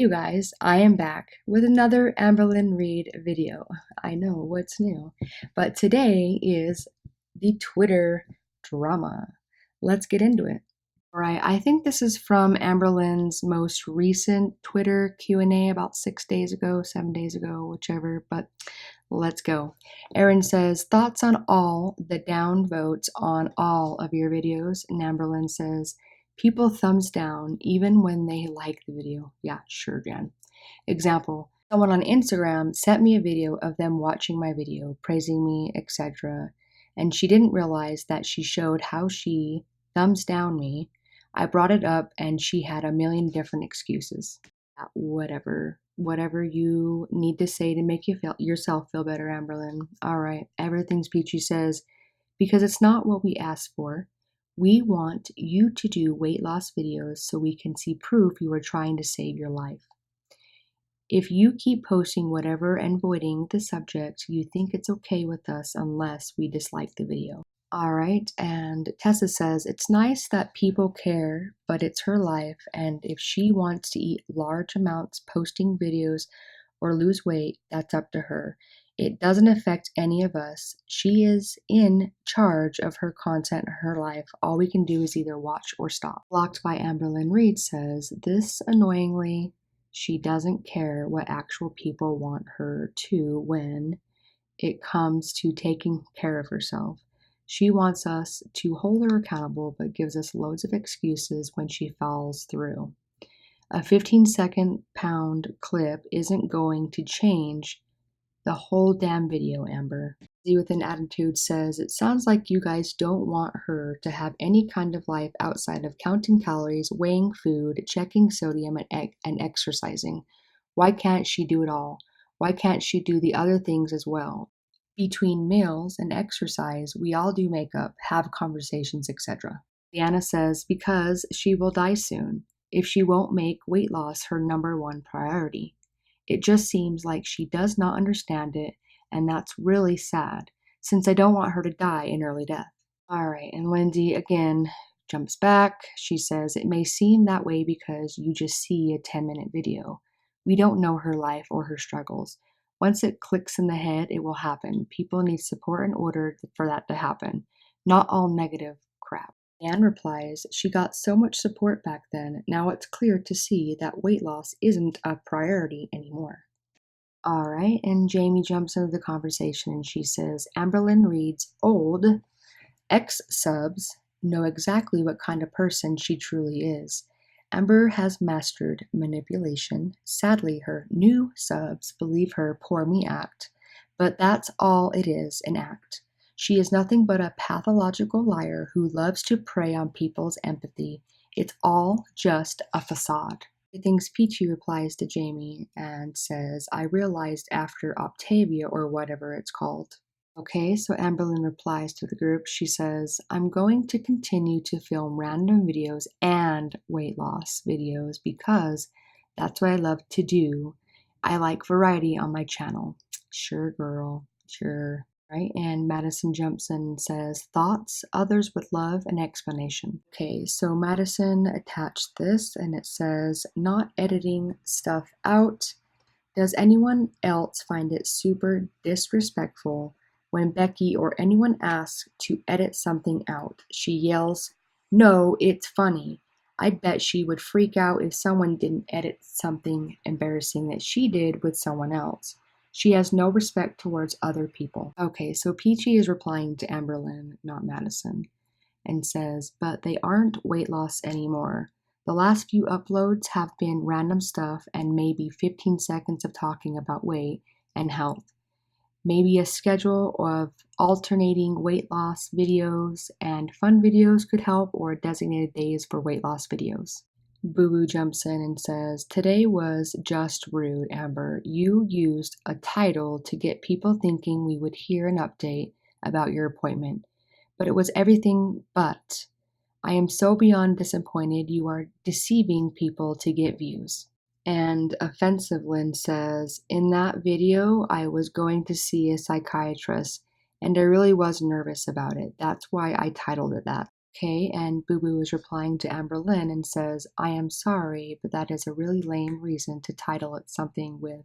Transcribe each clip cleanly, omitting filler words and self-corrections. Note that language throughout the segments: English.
you guys, I am back with another Amberlynn Reid video. I know, what's new? But today is the Twitter drama. Let's get into it. All right, I think this is from Amberlynn's most recent Twitter Q&A about 6 days ago, 7 days ago, whichever, but let's go. Erin says, thoughts on all the down votes on all of your videos? And Amberlynn says, people thumbs down even when they like the video. Yeah, sure, Jen. Example, someone on Instagram sent me a video of them watching my video, praising me, etc. And she didn't realize that she showed how she thumbs down me. I brought it up and she had a million different excuses. Whatever you need to say to make yourself feel better, Amberlynn. All right, everything's peachy. Says, because it's not what we asked for. We want you to do weight loss videos so we can see proof you are trying to save your life. If you keep posting whatever and avoiding the subject, you think it's okay with us unless we dislike the video. All right, and Tessa says, it's nice that people care, but it's her life, and if she wants to eat large amounts posting videos or lose weight, that's up to her. It doesn't affect any of us. She is in charge of her content, her life. All we can do is either watch or stop. Blocked by Amberlynn Reid says, this annoyingly, she doesn't care what actual people want her to when it comes to taking care of herself. She wants us to hold her accountable, but gives us loads of excuses when she falls through. A 15-second pound clip isn't going to change the whole damn video, Amber. Z with an attitude says, it sounds like you guys don't want her to have any kind of life outside of counting calories, weighing food, checking sodium, and exercising. Why can't she do it all? Why can't she do the other things as well? Between meals and exercise, we all do makeup, have conversations, etc. Deanna says, because she will die soon if she won't make weight loss her number one priority. It just seems like she does not understand it, and that's really sad, since I don't want her to die in early death. All right, and Lindsay again jumps back. She says, it may seem that way because you just see a 10-minute video. We don't know her life or her struggles. Once it clicks in the head, it will happen. People need support in order for that to happen, not all negative crap. Anne replies, she got so much support back then, now it's clear to see that weight loss isn't a priority anymore. All right, and Jamie jumps into the conversation and she says, Amberlynn Reid's old ex-subs know exactly what kind of person she truly is. Amber has mastered manipulation. Sadly, her new subs believe her poor me act, but that's all it is, an act. She is nothing but a pathological liar who loves to prey on people's empathy. It's all just a facade. Everything's peachy, replies to Jamie and says, I realized after Octavia or whatever it's called. Okay, so Amberlynn replies to the group. She says, I'm going to continue to film random videos and weight loss videos because that's what I love to do. I like variety on my channel. Sure, girl, sure. Right, and Madison jumps in and says, thoughts? Others would love an explanation. Okay, so Madison attached this and it says, not editing stuff out. Does anyone else find it super disrespectful when Becky or anyone asks to edit something out? She yells, no, it's funny. I'd bet she would freak out if someone didn't edit something embarrassing that she did with someone else. She has no respect towards other people. Okay, so Peachy is replying to Amberlynn, not Madison, and says, but they aren't weight loss anymore. The last few uploads have been random stuff and maybe 15 seconds of talking about weight and health. Maybe a schedule of alternating weight loss videos and fun videos could help, or designated days for weight loss videos. Boo Boo jumps in and says, today was just rude, Amber. You used a title to get people thinking we would hear an update about your appointment, but it was everything but. I am so beyond disappointed you are deceiving people to get views. And Offensive Lynn says, in that video, I was going to see a psychiatrist, and I really was nervous about it. That's why I titled it that. Okay, and Boo Boo is replying to Amberlynn and says, I am sorry, but that is a really lame reason to title it something with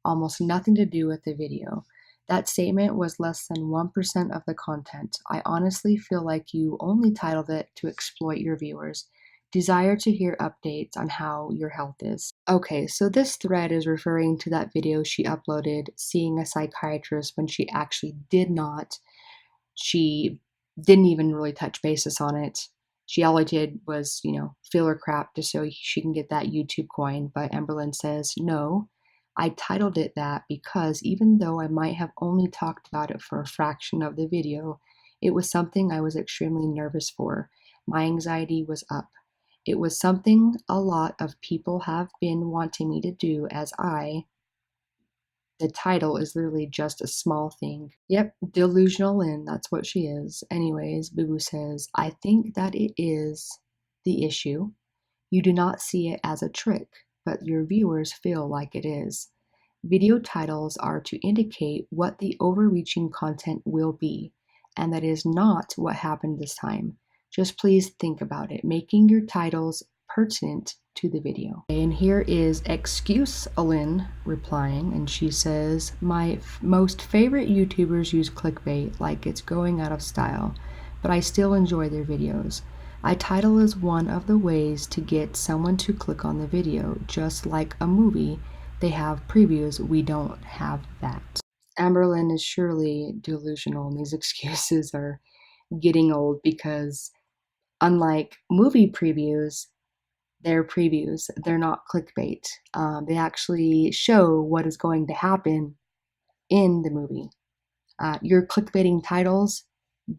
almost nothing to do with the video. That statement was less than 1% of the content. I honestly feel like you only titled it to exploit your viewers' desire to hear updates on how your health is. Okay, so this thread is referring to that video she uploaded seeing a psychiatrist when she actually did not. She didn't even really touch basis on it. She all I did was, filler crap just so she can get that YouTube coin. But Amberlynn says, no, I titled it that because even though I might have only talked about it for a fraction of the video, it was something I was extremely nervous for. My anxiety was up. It was something a lot of people have been wanting me to do the title is literally just a small thing. Yep, delusional Lynn, that's what she is. Anyways, Boo Boo says, I think that it is the issue. You do not see it as a trick, but your viewers feel like it is. Video titles are to indicate what the overreaching content will be, and that is not what happened this time. Just please think about it, making your titles pertinent to the video. And here is Excuse Lynn replying, and she says, my most favorite YouTubers use clickbait like it's going out of style, but I still enjoy their videos. I title is one of the ways to get someone to click on the video, just like a movie. They have previews, we don't have that. Amberlynn is surely delusional, and these excuses are getting old because unlike movie previews, they're previews. They're not clickbait. They actually show what is going to happen in the movie. Your clickbaiting titles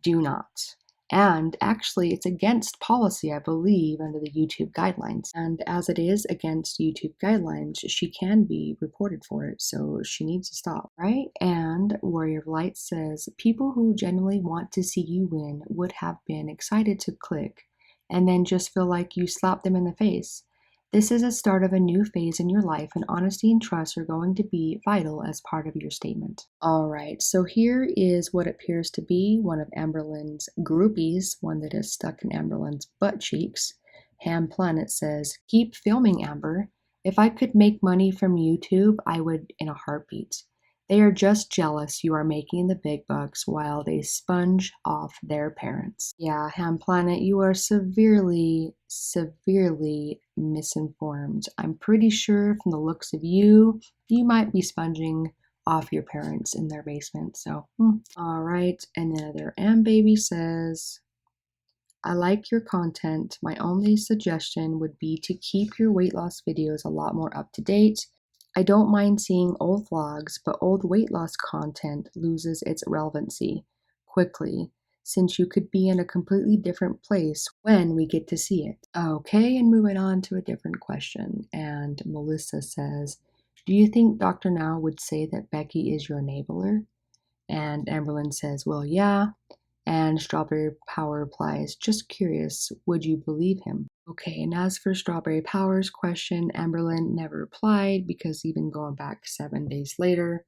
do not. And actually, it's against policy, I believe, under the YouTube guidelines. And as it is against YouTube guidelines, she can be reported for it, so she needs to stop, right? And Warrior of Light says, people who genuinely want to see you win would have been excited to click and then just feel like you slapped them in the face. This is a start of a new phase in your life, and honesty and trust are going to be vital as part of your statement. All right, so here is what appears to be one of Amberlynn's groupies, one that is stuck in Amberlynn's butt cheeks. Ham Planet says, keep filming, Amber. If I could make money from YouTube, I would in a heartbeat. They are just jealous you are making the big bucks while they sponge off their parents. Yeah, Ham Planet, you are severely, severely misinformed. I'm pretty sure from the looks of you, you might be sponging off your parents in their basement. So, all right. And another Baby says, I like your content. My only suggestion would be to keep your weight loss videos a lot more up to date. I don't mind seeing old vlogs, but old weight loss content loses its relevancy quickly, since you could be in a completely different place when we get to see it. Okay, and moving on to a different question. And Melissa says, do you think Dr. Now would say that Becky is your enabler? And Amberlynn says, well, yeah. And Strawberry Power replies, just curious, would you believe him? Okay, and as for Strawberry Power's question, Amberlynn never replied because even going back 7 days later,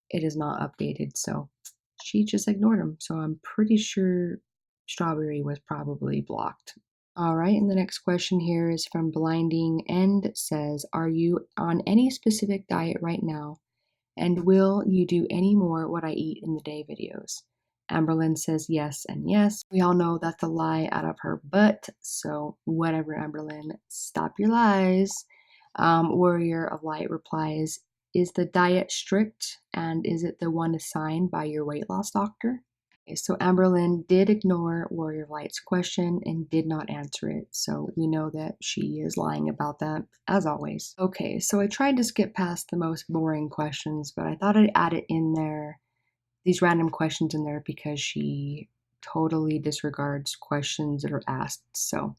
it is not updated. So she just ignored him. So I'm pretty sure Strawberry was probably blocked. All right, and the next question here is from Blinding and says, are you on any specific diet right now? And will you do any more what I eat in the day videos? Amberlynn says yes and yes. We all know that's a lie out of her butt. So whatever, Amberlynn, stop your lies. Warrior of Light replies, is the diet strict and is it the one assigned by your weight loss doctor? Okay, so Amberlynn did ignore Warrior of Light's question and did not answer it. So we know that she is lying about that, as always. Okay, so I tried to skip past the most boring questions, but I thought I'd add it in there, these random questions in there, because she totally disregards questions that are asked. So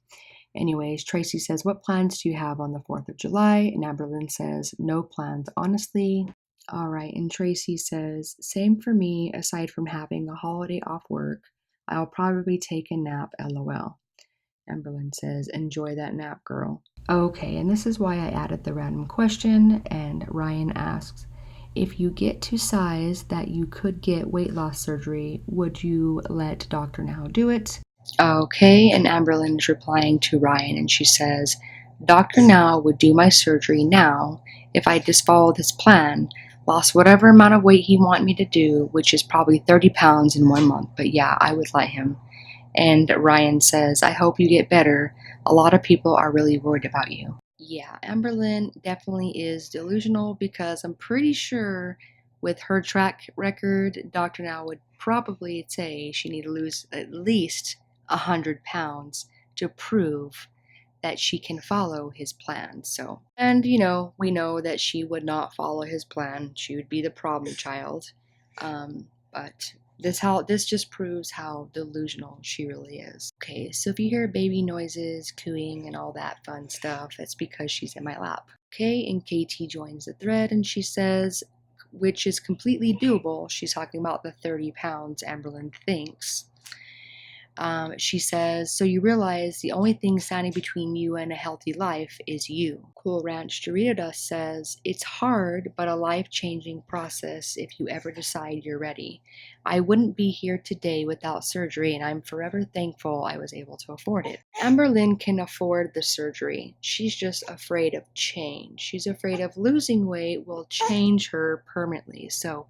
anyways, Tracy says, what plans do you have on the 4th of July? And Amberlynn says, no plans, honestly. All right, and Tracy says, same for me, aside from having a holiday off work, I'll probably take a nap, lol. Amberlynn says, enjoy that nap, girl. Okay, and this is why I added the random question, and Ryan asks, if you get to size that you could get weight loss surgery, would you let Dr. Now do it? Okay, and Amberlyn is replying to Ryan, and she says, Dr. Now would do my surgery now if I just followed his plan, lost whatever amount of weight he wanted me to do, which is probably 30 pounds in 1 month, but yeah, I would let him. And Ryan says, I hope you get better. A lot of people are really worried about you. Yeah, Amberlyn definitely is delusional because I'm pretty sure with her track record, Dr. Now would probably say she need to lose at least 100 pounds to prove that she can follow his plan. So, and we know that she would not follow his plan. She would be the problem child. But this just proves how delusional she really is. Okay, so if you hear baby noises, cooing, and all that fun stuff, that's because she's in my lap. Okay, and KT joins the thread and she says, which is completely doable. She's talking about the 30 pounds Amberlyn thinks. She says, so you realize the only thing standing between you and a healthy life is you. Cool Ranch Dorita says, it's hard, but a life-changing process if you ever decide you're ready. I wouldn't be here today without surgery, and I'm forever thankful I was able to afford it. Amberlyn can afford the surgery. She's just afraid of change. She's afraid of losing weight will change her permanently, so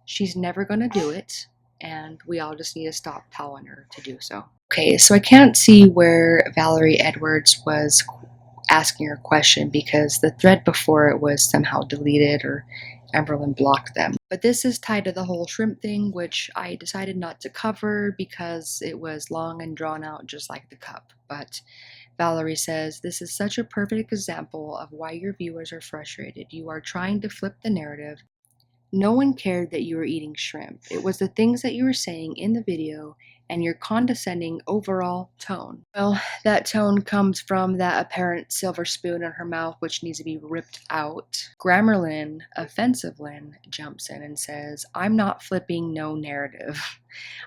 she's never going to do it. And we all just need to stop telling her to do so. Okay, so I can't see where Valerie Edwards was asking her question because the thread before it was somehow deleted or Amberlyn blocked them. But this is tied to the whole shrimp thing, which I decided not to cover because it was long and drawn out just like the cup. But Valerie says, this is such a perfect example of why your viewers are frustrated. You are trying to flip the narrative. No one cared that you were eating shrimp. It was the things that you were saying in the video and your condescending overall tone. Well, that tone comes from that apparent silver spoon in her mouth, which needs to be ripped out. Grammarlyn, Offensive Lynn, jumps in and says, I'm not flipping no narrative.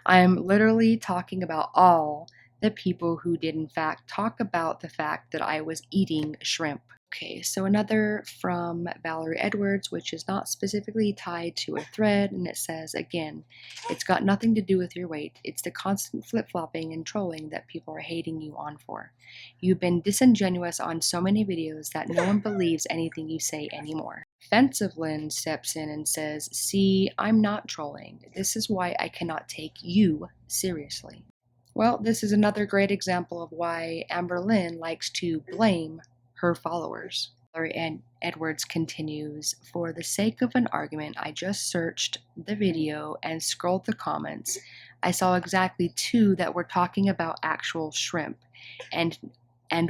I'm literally talking about all the people who did in fact talk about the fact that I was eating shrimp. Okay, so another from Valerie Edwards, which is not specifically tied to a thread, and it says, again, it's got nothing to do with your weight. It's the constant flip-flopping and trolling that people are hating you on for. You've been disingenuous on so many videos that no one believes anything you say anymore. Offensive Lynn steps in and says, see, I'm not trolling. This is why I cannot take you seriously. Well, this is another great example of why Amberlyn likes to blame her followers. Valerie Edwards continues, for the sake of an argument, I just searched the video and scrolled the comments. I saw exactly 2 that were talking about actual shrimp, and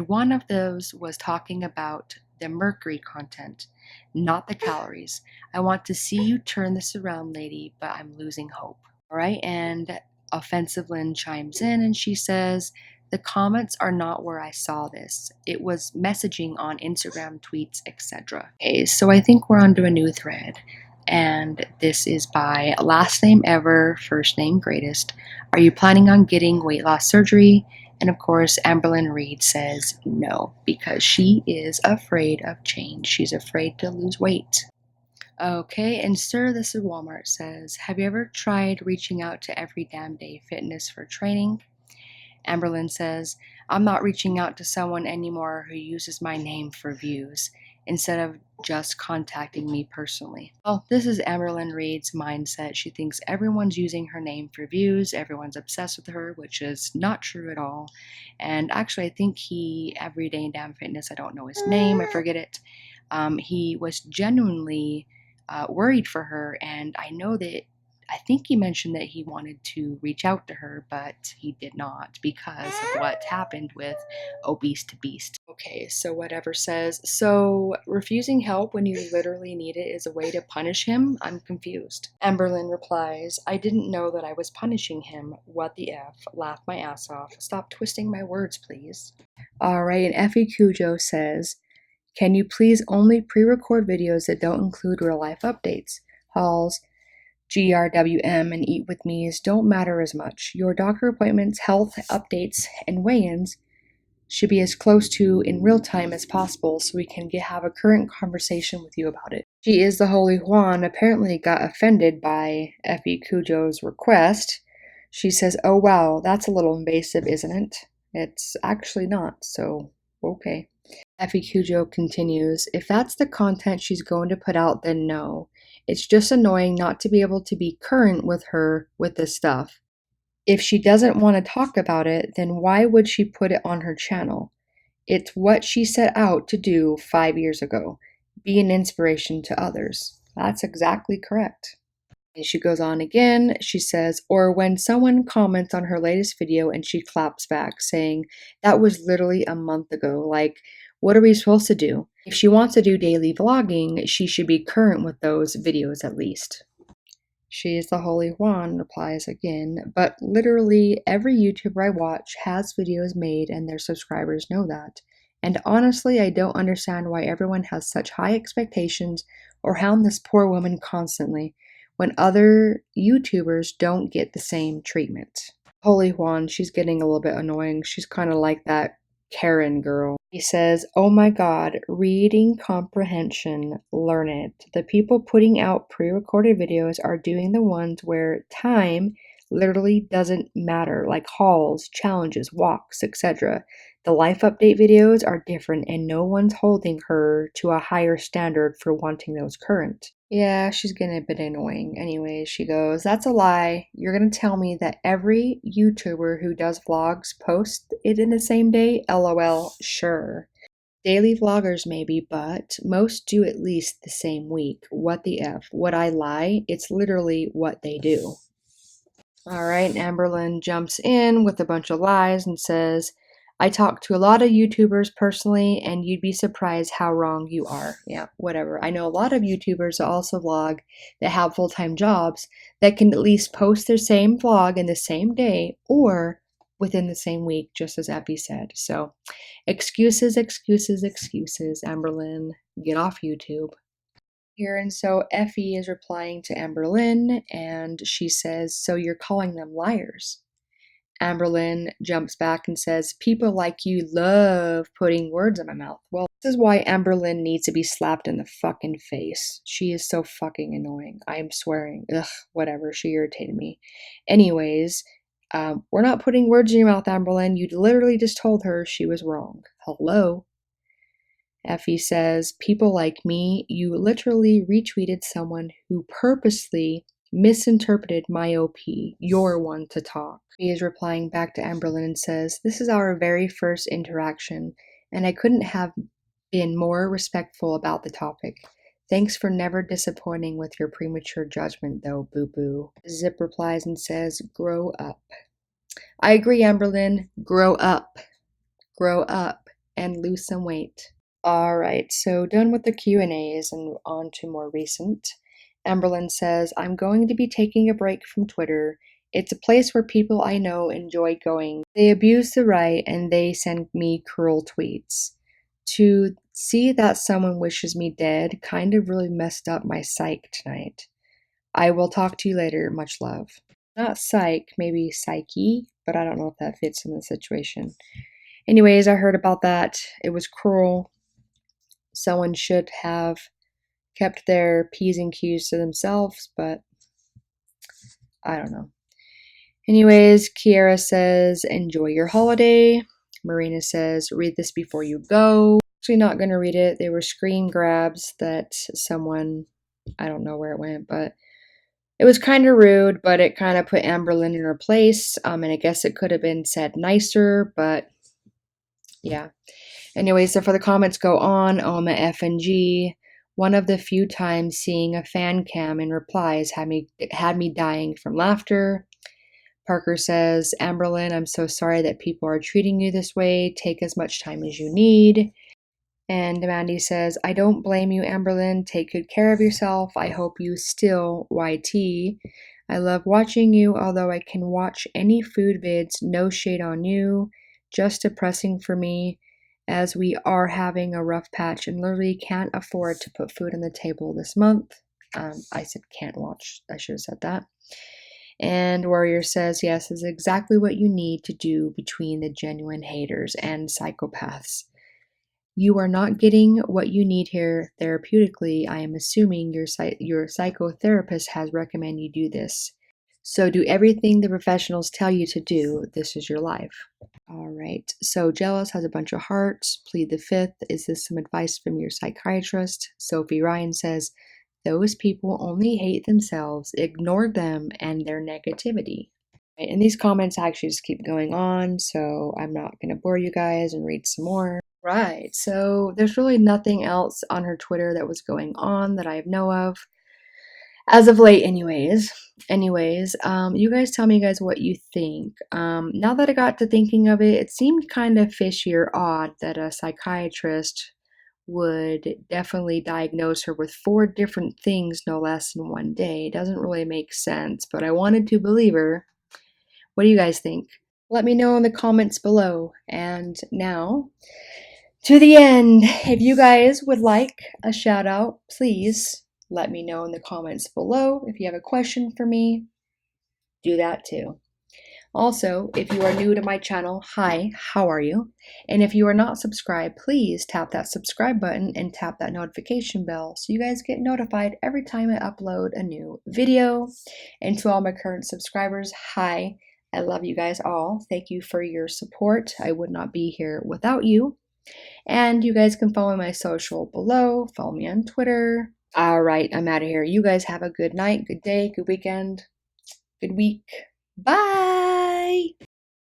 one of those was talking about the mercury content, not the calories. I want to see you turn this around, lady, but I'm losing hope. All right, and Offensive Lynn chimes in and she says, the comments are not where I saw this. It was messaging on Instagram, tweets, etc. Okay, so I think we're onto a new thread. And this is by last name ever, first name greatest. Are you planning on getting weight loss surgery? And of course, Amberlyn Reed says no, because she is afraid of change. She's afraid to lose weight. Okay, and Sir, this is Walmart says, have you ever tried reaching out to Every Damn Day Fitness for training? Amberlyn says, I'm not reaching out to someone anymore who uses my name for views instead of just contacting me personally. Well, this is Amberlyn Reed's mindset. She thinks everyone's using her name for views, everyone's obsessed with her, which is not true at all. And actually, I think Everyday Damn Fitness, I don't know his name, I forget it. He was genuinely worried for her, and I think he mentioned that he wanted to reach out to her, but he did not because of what happened with Obese to Beast. Okay, so whatever says, so refusing help when you literally need it is a way to punish him? I'm confused. Amberlyn replies, I didn't know that I was punishing him. What the F? Laugh my ass off. Stop twisting my words, please. Alright, and Effie Cujo says, can you please only pre-record videos that don't include real-life updates? Hauls, GRWM, and Eat With Me's don't matter as much. Your doctor appointments, health updates, and weigh-ins should be as close to in real time as possible so we can have a current conversation with you about it. She is the Holy Juan apparently got offended by Effie Cujo's request. She says, "Oh wow, that's a little invasive, isn't it?" It's actually not, so okay. Effie Cujo continues, "If that's the content she's going to put out, then no. It's just annoying not to be able to be current with her with this stuff. If she doesn't want to talk about it, then why would she put it on her channel? It's what she set out to do 5 years ago, be an inspiration to others." That's exactly correct. And she goes on again. She says, "Or when someone comments on her latest video and she claps back, saying, 'That was literally a month ago.' Like, what are we supposed to do? If she wants to do daily vlogging, she should be current with those videos at least." "She is the Holy One," replies again, "but literally every YouTuber I watch has videos made and their subscribers know that. And honestly, I don't understand why everyone has such high expectations or hound this poor woman constantly when other YouTubers don't get the same treatment." Holy Juan, she's getting a little bit annoying. She's kind of like that Karen girl. He says, "Oh my god, reading comprehension, learn it. The people putting out pre-recorded videos are doing the ones where time literally doesn't matter, like hauls, challenges, walks, etc. The life update videos are different and no one's holding her to a higher standard for wanting those current." Yeah, she's getting a bit annoying. Anyways, she goes, "That's a lie. You're gonna tell me that every YouTuber who does vlogs posts it in the same day? LOL, sure. Daily vloggers maybe, but most do at least the same week. What the F? Would I lie? It's literally what they do." All right, Amberlynn jumps in with a bunch of lies and says, "I talk to a lot of YouTubers personally, and you'd be surprised how wrong you are." Yeah, whatever. I know a lot of YouTubers that also vlog that have full-time jobs that can at least post their same vlog in the same day or within the same week, just as Effie said. So, excuses, excuses, excuses, Amberlynn. Get off YouTube. Here, and so Effie is replying to Amberlynn, and she says, "So you're calling them liars?" Amberlynn jumps back and says, "People like you love putting words in my mouth." Well, this is why Amberlynn needs to be slapped in the fucking face. She is so fucking annoying. I am swearing. Ugh, whatever. She irritated me. Anyways, we're not putting words in your mouth, Amberlynn. You literally just told her she was wrong. Hello? Effie says, "People like me, you literally retweeted someone who purposely misinterpreted my OP. You're one to talk." He is replying back to Amberlynn and says, "This is our very first interaction, and I couldn't have been more respectful about the topic. Thanks for never disappointing with your premature judgment, though, boo-boo." Zip replies and says, "Grow up." I agree, Amberlynn. Grow up. Grow up and lose some weight. All right, so done with the Q&As and on to more recent. Amberlynn says, "I'm going to be taking a break from Twitter. It's a place where people I know enjoy going. They abuse the right and they send me cruel tweets. To see that someone wishes me dead kind of really messed up my psyche tonight. I will talk to you later. Much love." Not psych, maybe psyche, but I don't know if that fits in the situation. Anyways, I heard about that. It was cruel. Someone should have kept their P's and Q's to themselves, but I don't know. Anyways, Kiara says, "Enjoy your holiday." Marina says, "Read this before you go." Actually not going to read it. They were screen grabs that someone, I don't know where it went, but it was kind of rude, but it kind of put Amberlynn in her place. And I guess it could have been said nicer, but yeah. Anyways, so for the comments go on, Oma F and G. "One of the few times seeing a fan cam in replies had me dying from laughter." Parker says, "Amberlynn, I'm so sorry that people are treating you this way. Take as much time as you need." And Mandy says, "I don't blame you, Amberlynn. Take good care of yourself. I hope you still YT. I love watching you, although I can watch any food vids. No shade on you. Just depressing for me, as we are having a rough patch and literally can't afford to put food on the table this month." I said can't watch. I should have said that. And Warrior says, "Yes, this is exactly what you need to do between the genuine haters and psychopaths. You are not getting what you need here therapeutically. I am assuming your psychotherapist has recommended you do this. So do everything the professionals tell you to do. This is your life. All right. So Jealous has a bunch of hearts. Plead the fifth. Is this some advice from your psychiatrist? Sophie Ryan says, those people only hate themselves. Ignore them and their negativity. And these comments actually just keep going on, so I'm not going to bore you guys and read some more. Right. So there's really nothing else on her Twitter that was going on that I know of. As of late, you guys tell me guys what you think. Now that I got to thinking of it, it seemed kind of fishy or odd that a psychiatrist would definitely diagnose her with 4 different things no less in one day. It doesn't really make sense, but I wanted to believe her. What do you guys think? Let me know in the comments below. And now, to the end, if you guys would like a shout out, please let me know in the comments below. If you have a question for me, do that too. Also, if you are new to my channel, hi, how are you? And if you are not subscribed, please tap that subscribe button and tap that notification bell so you guys get notified every time I upload a new video. And to all my current subscribers, hi, I love you guys all. Thank you for your support. I would not be here without you. And you guys can follow my social below. Follow me on Twitter. All right, I'm out of here. You guys have a good night, good day, good weekend, good week. Bye!